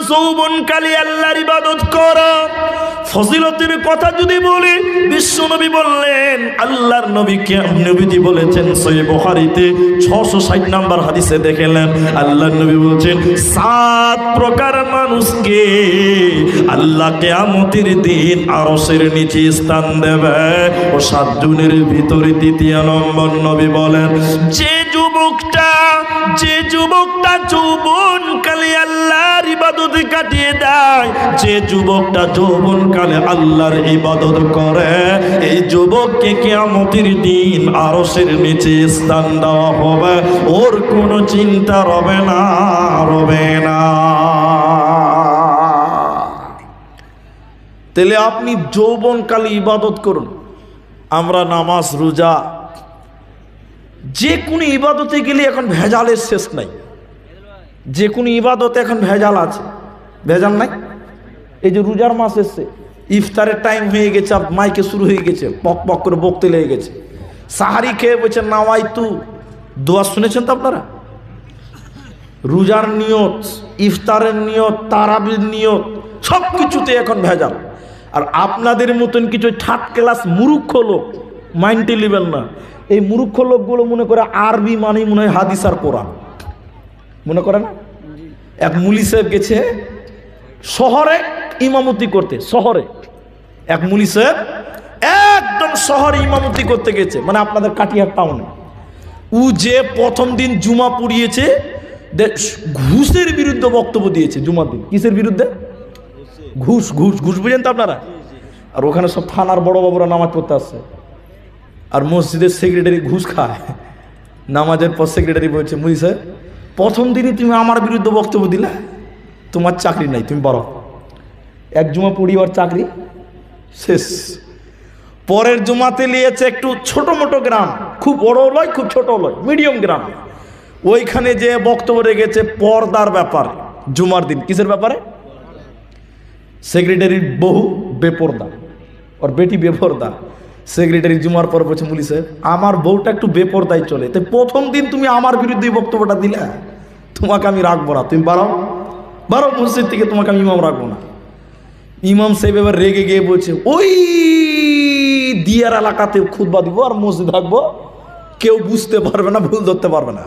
যৌবনকালে আল্লাহর ইবাদত করো। ফজিলতের কথা যদি বলি, বিশ্বনবী বললেন, আল্লাহর নবীজি বলেছেন সহিহ বুখারীতে 660 নম্বর হাদিসে দেখলেন আল্লাহর নবী বলছেন 7 প্রকার মানুষকে আল্লাহ কিয়ামতের দিন আরশের নিচে স্থান দেবে। ও 7 জনের ভিতরে 3 নম্বর নবী বলেন, যে যুবকটা যৌবনকালে আল্লাহর ইবাদতে কাটিয়ে দেয়, যে যুবকটা যৌবনকালে আল্লাহর ইবাদত করে, এই যুবককে কিয়ামতের দিন আরশের নিচে স্থান দেওয়া হবে, ওর কোনো চিন্তা রবে না। তাহলে আপনি যৌবনকালে ইবাদত করুন। আমরা নামাজ রোজা যে কোনো ইবাদতে গেলে এখন ভেজালের শেষ নাই। যে কোনো ইবাদতে এখন ভেজাল আছে, ভেজাল নাই? এই যে রোজার মাস এসছে, ইফতারের টাইম হয়ে গেছে, মাইকে শুরু হয়ে গেছে, পক পক করে বকতে লেগে গেছে। সাহারি খেয়ে বলছেন নাওয়াইতু, দোয়া শুনেছেন তো আপনারা? রোজার নিয়ত, ইফতারের নিয়ত, তারাবির নিয়ত, সব কিছুতে এখন ভেজাল। আর আপনাদের মতন কিছু থার্ড ক্লাস মূর্খ লোক, মাইন্ডে নেবেন না, এই মূর্খ লোকগুলো মনে করে আরবি মানে মনে হয় হাদিস আর কোরআন মনে করে না। এক মুলি সাহেব গেছে শহরে ইমামতি করতে, শহরে এক মুলি সাহেব একদম শহরে ইমামতি করতে গেছে, মানে আপনাদের কাটিহার টাউনে। ও যে প্রথম দিন জুমা পড়িয়েছে, ঘুষের বিরুদ্ধে বক্তব্য দিয়েছে জুমার দিন। কিসের বিরুদ্ধে? ঘুষ। ঘুষ ঘুষ বুঝেন তো আপনারা? আর ওখানে সব থানার বড় বাবুরা নামাজ পড়তে আসছে, আর মসজিদের সেক্রেটারি ঘুষ খায়। নামাজের পর সেক্রেটারি বলছে, মুলি সাহেব প্রথম দিনই তুমি আমার বিরুদ্ধে বক্তব্য দিলা, তোমার চাকরি নাই, তুমি বারো। এক জুমা পড়ি আর চাকরি শেষ। পরের জুমাতে নিয়েছে একটু ছোট মোটো গ্রাম, খুব বড় লয় খুব ছোট লয়, মিডিয়াম গ্রাম। ওইখানে যে বক্তব্য রেখেছে পর্দার ব্যাপার, জুমার দিন। কিসের ব্যাপারে? সেক্রেটারির বহু বেপর্দা, ওর বেটি বেপর্দা। সেক্রেটারি জুমার পর বলছে, মুলি সাহেব আমার বউটা একটু বেপরদায় চলে, তাই প্রথম দিন তুমি আমার বিরুদ্ধে বক্তব্যটা দিলে, তোমাকে আমি রাখবো না, তুমি বারো মসজিদ থেকে, তোমাকে আমি ইমাম রাখবো না। ইমাম সাহেব এবার রেগে গিয়ে বলছে, ওই দিয়ার এলাকাতে খুতবা দিব আর মসজিদ রাখবো, কেউ বুঝতে পারবে না, ভুল ধরতে পারবে না।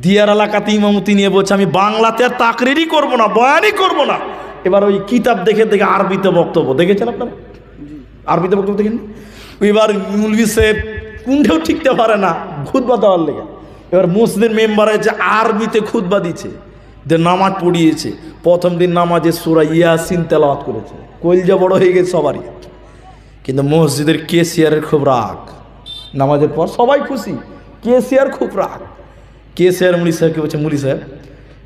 দিয়ার এলাকাতে ইমামতি নিয়ে বলছে, আমি বাংলাতে আর তাকরিরই করবো না, বয়ানই করবো না। এবার ওই কিতাব দেখে আরবিতে বক্তব্য দেখেছেন আপনারা? আরবিতে বক্তব্য দেখেন। এবার মুলবি সাহেব কুণ্ঠেও ঠিকতে পারে না খুতবা দেওয়ার লেগে। এবার মসজিদের মেম্বার হয়েছে, আরবিতে খুতবা দিচ্ছে, যে নামাজ পড়িয়েছে। প্রথম দিন নামাজে সূরা ইয়াসিন তেলাওয়াত করেছে, কলজা বড় হয়ে গেছে সবারই। কিন্তু মসজিদের কেসিয়ারের খুব রাগ। নামাজের পর সবাই খুশি, কেসিয়ার খুব রাগ। কেসিয়ার মুলি সাহেবকে বলছে, মুলি সাহেব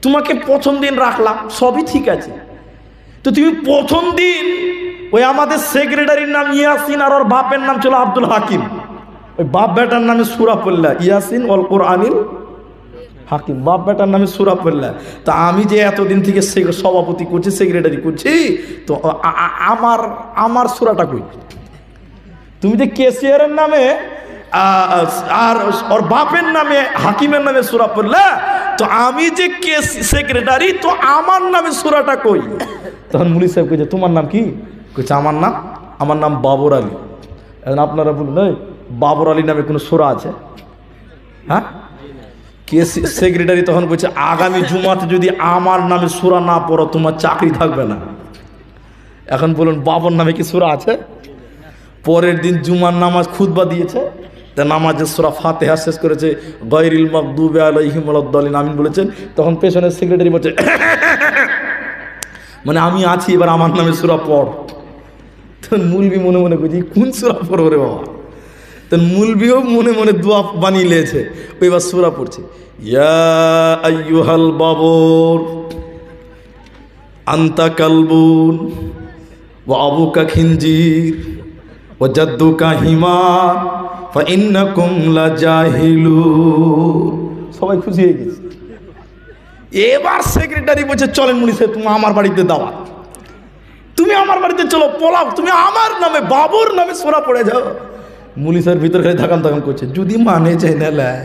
তোমাকে প্রথম দিন রাখলাম, সবই ঠিক আছে, তো তুমি প্রথম দিন ওই আমাদের সেক্রেটারির নাম ইয়াসিন আর ওর বাপের নাম ছিল আব্দুল হাকিম, ওই বাপ বেটার নামে সূরা পড়লা, ইয়াসিন ওয়াল কোরআনিল হাকিম, বাপ বেটার নামে সূরা পড়লা। তা আমি যে এতদিন থেকে সভাপতি করছি, সেক্রেটারি করছি, তো আমার সূরাটা কই? তুমি যে কেসিয়ারের নামে আর ওর বাপের নামে হাকিমের নামে সূরা পড়লা, তো আমি যে সেক্রেটারি, তো আমার নামে সূরাটা কই? তখন মুলি সাহেব কইছে, তোমার নাম কি? কইছে, আমার নাম বাবর আলী। এখন আপনারা বলুন, এই বাবর আলী নামে কোনো সূরা আছে? হ্যাঁ? কে সেক্রেটারি তখন বলছে, আগামী জুমাতে যদি আমার নামে সূরা না পড়ো, তোমার চাকরি থাকবে না। এখন বলুন, বাবর নামে কি সূরা আছে? পরের দিন জুমার নামাজ খুতবা দিয়েছে, তা নামাজের সূরা ফাতিহা শেষ করেছে, গায়রিল মাগদুবি আলাইহিম ওয়ালাদ-দালিন আমিন বলেছেন। তখন পেছনের সেক্রেটারি বলছে, মানে আমি আছি, এবার আমার নামে সূরা পড়। তখন মুলবি মনে মনে করছি, কোন সূরা পড়ব রে বাবা? তখন মুলবিও মনে মনে দোয়া বানিয়ে নিয়েছে, এবার সূরা পড়ছে, ইয়া আইয়ুহাল বাবর আনতা কালবুন ওয়া আবুকা খিনজির ওয়া জাদ্দুকা হিমার ফাইন্নাকুম লাজাহিলুন। সবাই খুশি হয়ে গেছে। এবার সেক্রেটারি বলছে, চলেন মুনি সাহেব, তুমি আমার বাড়িতে দাওয়াত, তুমি আমার বাড়িতে চলো, পোলাও, তুমি আমার নামে বাবুর নামে সূরা পড়ে যাও। মুলি সাহেব ভিতর খালি ধাকাম করছে, যদি মানে চাই না লাই,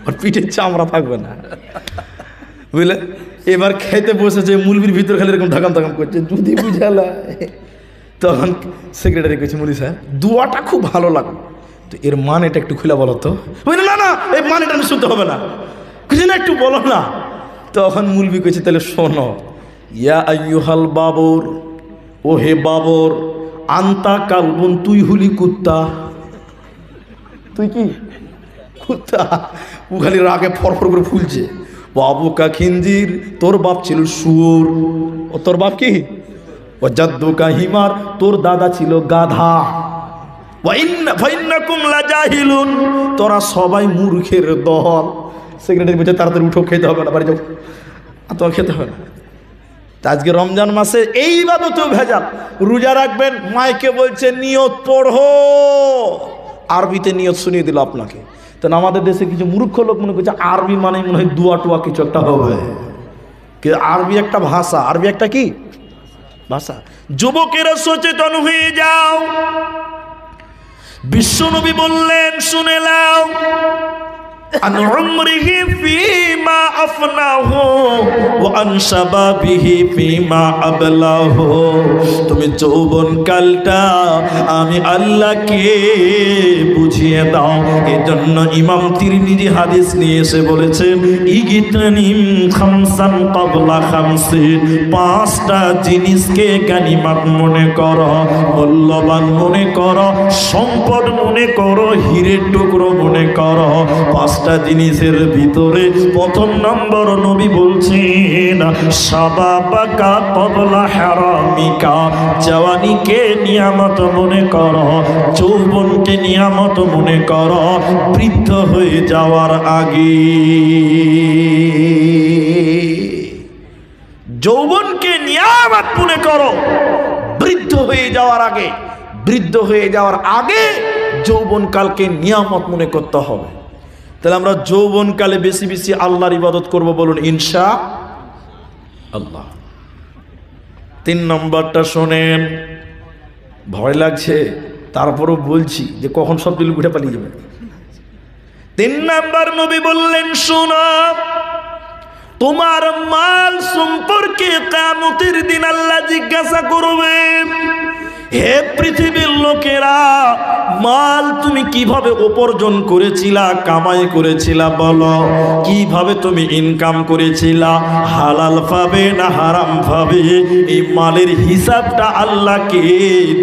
আর পিঠের চামড়া থাকবে না। বুঝলে, এবার খেতে বসেছে, মুলবির ভিতর খালি এরকম ধাকাম ধাকাম করছে, যদি বুঝালা। তখন সেক্রেটারি কইছে, মুলি সাহেব দোয়াটা খুব ভালো লাগলো, তো এর মানেটা একটু খুলে বলো তো। বুঝলে, না না এই মানেটা আমি শুনতে হবে না, কিছু না একটু বলো না। তখন মুলবি কইছে, তাহলে শোনো, ইয়া আইয়ুহাল বাবর, ও হে বাবর, আন্তা কালবুন, তুই হুলি কুত্তা। তুই কি কুত্তা? ও খালি রাগে ফরফর করে ফুলছে। বাবু কা খিঞ্জির, তোর বাপ ছিল শুয়োর। ও তোর বাপ কি? ও জাদ্দু কা হিমার, তোর দাদা ছিল গাধা। ফাইন্নাকুম লাজাহিলুন, তোরা সবাই মূর্খের দল। সেক্রেটারি বলছে, তাড়াতাড়ি উঠো, খেতে হবে না, বাড়ি যাও, তোমার খেতে হবে না। আজকে রমজান মাসে এই ইবাদতেও ভেজাল। রোজা রাখবেন, মাইকে বলছে নিয়ত পড়ো, আরবিতে নিয়ত শুনিয়ে দিল আপনাকে। তো আমাদের দেশে কিছু মূর্খ লোক মনে করছে আরবি মানে মনে হয় দুয়া টুয়া কিছু একটা হবে। আরবি একটা ভাষা, আরবি একটা কি ভাষা। যুবকেরা সচেতন হয়ে যাও। বিশ্বনবী বললেন, শুনে নাও, আন উমরিহি ফীমা আফনাহু ওয়া আন শাবাবিহি ফীমা আবলাহু। তুমি যৌবন কালটা আমি আল্লাহকে বুঝিয়ে দাও। এজন্য ইমাম তিরমিজি হাদিস নিয়ে এসে বলেছেন, ইগতানিম খামসান ক্বাবলা খামসিন, পাঁচটা জিনিসকে গানিমত মনে করো, মূল্যবান মনে করো, সম্পদ মনে করো, হীরের টুকরো মনে করো। পাঁচটা জিনিসের ভিতরে প্রথম নম্বর নবী বলছেন, শাবাবাকা ক্বাবলা হারামিকা, জওয়ানিকে নিয়ামত মনে করো, যৌবনকে নিয়ামত মনে করো, বৃদ্ধ হয়ে যাওয়ার আগে। যৌবনকে নিয়ামত মনে করো, বৃদ্ধ হয়ে যাওয়ার আগে। বৃদ্ধ হয়ে যাওয়ার আগে যৌবনকালকে নিয়ামত মনে করতে হবে। তাহলে আমরা যৌবনকালে বেশি বেশি আল্লাহর ইবাদত করব, বলুন ইনশাআল্লাহ। 3 নম্বরটা শোনেন, ভয় লাগছে তারপরও বলছি যে কখন সব দিল উঠে পালিয়ে যাবে। 3 নম্বর নবী বললেন, শোনো, তোমার মাল সম্পর্কে কিয়ামতের দিন আল্লাহ জিজ্ঞাসা করবে। হে পৃথিবীর লোকেরা, মাল তুমি কিভাবে উপার্জন করেছিলা, কামাই করেছিলা, বলো কিভাবে তুমি ইনকাম করেছিলা, হালাল ভাবে না হারাম ভাবে? এই মালের হিসাবটা আল্লাহকে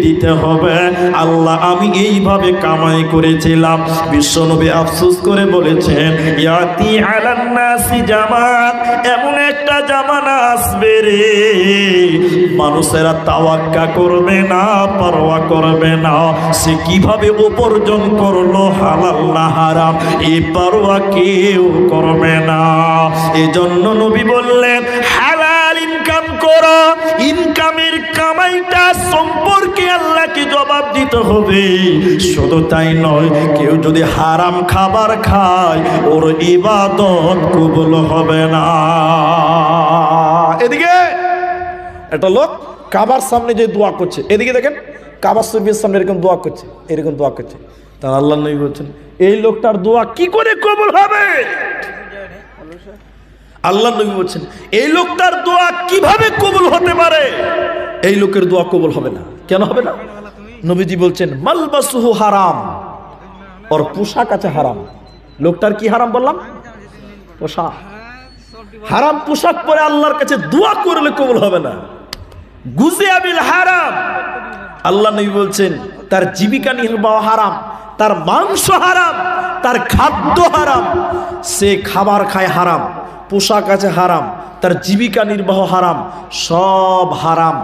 দিতে হবে। আল্লাহ, আমি এইভাবে কামাই করেছিলাম। বিশ্বনবী আফসোস করে বলেছেন, ইয়াতি আলান নাসি জামান, এমন একটা জামানা আসবে রে, মানুষেরা তাওয়াক্কা করবে না, পরোয়া করবে না সে কিভাবে উপার্জন করলো, হালাল না হারাম, এই পরোয়া কেউ করবে না। এজন্য নবী বললেন, হালাল ইনকাম করো, ইনকামের কামাইটা সম্পর্কে আল্লাহকে জবাব দিতে হবে। শুধু তাই নয়, কেউ যদি হারাম খাবার খায়, ওর ইবাদত কবুল হবে না। এদিকে একটা লোক কাবার সামনে যে দোয়া করছে, এদিকে দেখেন, কাবার শরীফের সামনে এরকম দোয়া করছে, এরকম দোয়া করছে। তা আল্লাহ নবী বলছেন, এই লোকটার দোয়া কি করে কবুল হবে? আল্লাহ নবী বলছেন, এই লোকটার দোয়া কিভাবে কবুল হতে পারে? এই লোকের দোয়া কবুল হবে না। কেন হবে না? নবীজি বলছেন, মালবাসুহু হারাম, ওর পোশাক আছে হারাম। লোকটার কি হারাম বললাম? পোশাক হারাম। পোশাক পরে আল্লাহর কাছে দোয়া করলে কবুল হবে না। গুজিয়া বিল হারাম, আল্লাহ নবী বলছেন, তার জীবিকা নির্বাহ হারাম, তার মাংস হারাম, তার খাদ্য হারাম, সে খাবার খায় হারাম, পোশাক আছে হারাম, তার জীবিকা নির্বাহ হারাম, সব হারাম।